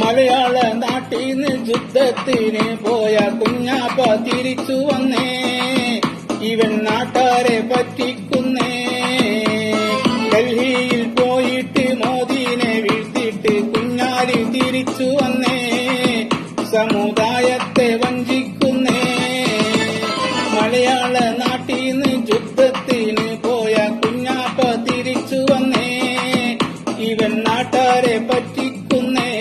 മലയാള നാട്ടിന്ന് യുദ്ധത്തിന് പോയ കുഞ്ഞാപ്പ തിരിച്ചു വന്നേ, ഇവൻ നാട്ടാരെ പറ്റിക്കുന്നേ. ഡൽഹിയിൽ പോയിട്ട് മോദിനെ വീഴ്ത്തിട്ട് കുഞ്ഞാലി തിരിച്ചു വന്നേ, സമുദായത്തെ വഞ്ചിക്കുന്നേ. മലയാള നാട്ടിന്ന് യുദ്ധത്തിന് പോയ കുഞ്ഞാപ്പ തിരിച്ചു വന്നേ, ഇവൻ നാട്ടാരെ പറ്റിക്കുന്നേ.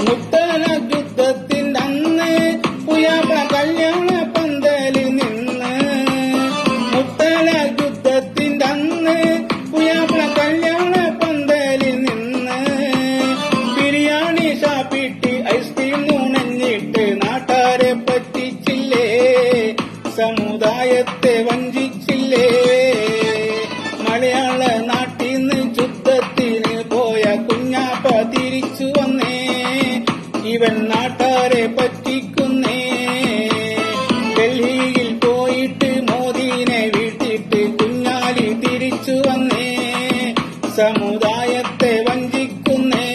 മുത്തല യുദ്ധത്തിന്റെ അന്ന് പുയാപ്ല കല്യാണ പന്തലിൽ നിന്ന്, മുത്തല യുദ്ധത്തിന്റെ അന്ന് പുയാപ്ല കല്യാണ പന്തലിൽ നിന്ന് ബിരിയാണി ഷാപ്പിട്ട് ഐസ്ക്രീം ഉണഞ്ഞിട്ട് നാട്ടാരെ പറ്റിച്ചില്ലേ, സമുദായത്തെ വഞ്ചിച്ചില്ലേ. മലയാള നാട്ടിന്ന് യുദ്ധത്തിന് പോയ കുഞ്ഞാപ്പ തിരിച്ചു വന്നേ, ഇവൻ നാട്ടാരെ പറ്റിക്കുന്നേ. ഡൽഹിയിൽ പോയിട്ട് മോദിനെ വീഴ്ത്തിട്ട് കുഞ്ഞാലി തിരിച്ചു വന്നേ, സമുദായത്തെ വഞ്ചിക്കുന്നേ.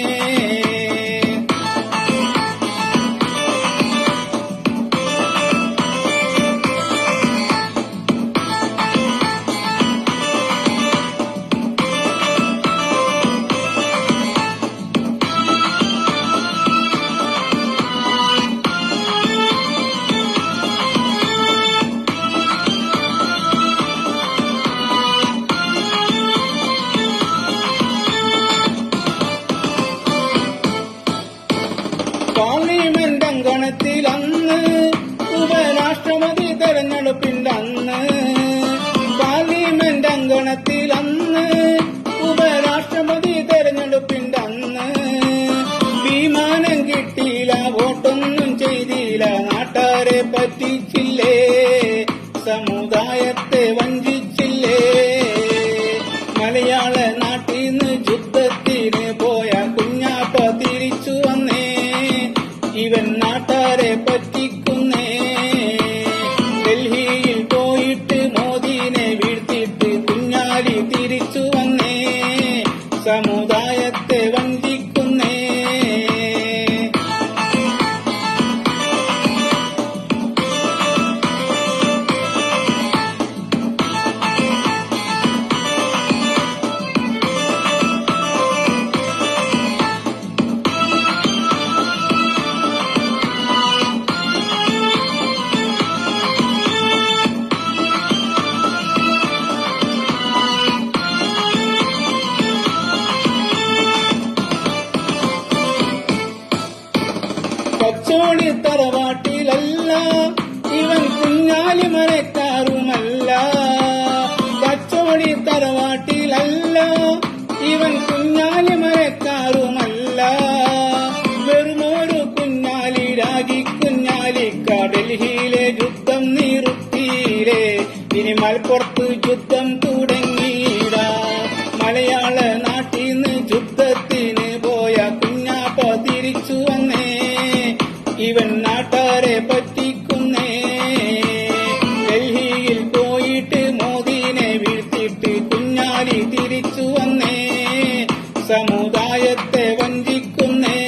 പാർലമെന്റ് അങ്കണത്തിൽ അന്ന് ഉപരാഷ്ട്രപതി തെരഞ്ഞെടുപ്പിന്റെ അന്ന്, പാർലമെന്റ് അങ്കണത്തിൽ അന്ന് ഉപരാഷ്ട്രപതി തെരഞ്ഞെടുപ്പിന്റെ അന്ന് വിമാനം കിട്ടിയില്ല, വോട്ടൊന്നും ചെയ്തില്ല, നാട്ടാരെ പറ്റിച്ചില്ലേ, സമുദായത്തെ വഞ്ചിച്ചില്ലേ. മലയാള നാട്ടിന്ന് യുദ്ധത്തിന് പോയ കുഞ്ഞാപ്പ തിരിച്ചു വന്നേ, ഇവൻ നാട്ടാരെ പറ്റിക്കുന്നേ. ഡൽഹിയിൽ പോയിട്ട് മോദിനെ വീഴ്ത്തിട്ട് കുഞ്ഞാലി തിരിച്ചു വന്നേ, സമുദായത്തെ വഞ്ചിക്കുന്നേ. കച്ചോടി തറവാട്ടിലല്ല, ഇവൻ കുഞ്ഞാലി മരക്കാരുമല്ല. കച്ചോടി തറവാട്ടിലല്ല, ഇവൻ കുഞ്ഞാലി മരക്കാരുമല്ല. വെറുമൊരു കുഞ്ഞാലി രാഗി കുഞ്ഞാലിക്ക ഡൽഹിയിലെ യുദ്ധം നിർത്തിയില്ലേ, ഇനി മലപ്പുറത്ത് യുദ്ധം തുടങ്ങിയിടാ. മലയാള നാട്ടിന്ന് യുദ്ധത്തിന് പോയ കുഞ്ഞാപ്പ തിരിച്ചു വന്നേ, ഇവൻ നാട്ടാരെ പറ്റിക്കുന്നേ. ഡൽഹിയിൽ പോയിട്ട് മോദിനെ വീഴ്ത്തിട്ട് കുഞ്ഞാലി തിരിച്ചു വന്നേ, സമുദായത്തെ വഞ്ചിക്കുന്നേ.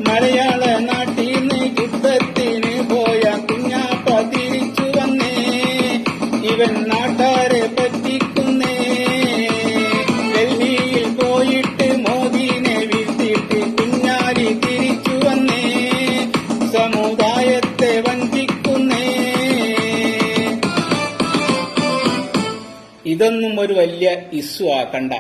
മലയാള നാട്ടിന്ന് യുദ്ധത്തിന് പോയ കുഞ്ഞാപ്പ തിരിച്ചു വന്നേ, ഇവൻ നാട്ടാരെ പറ്റിക്കുന്നേ. ഡൽഹിയിൽ പോയിട്ട് മോദിനെ വീഴ്ത്തിട്ട് കുഞ്ഞാലി തിരിച്ചു വന്നേ, സമുദായത്തെ വഞ്ചിക്കുന്നേ. ഇതൊന്നും ഒരു വലിയ ഇഷ്യൂ ആക്കണ്ട.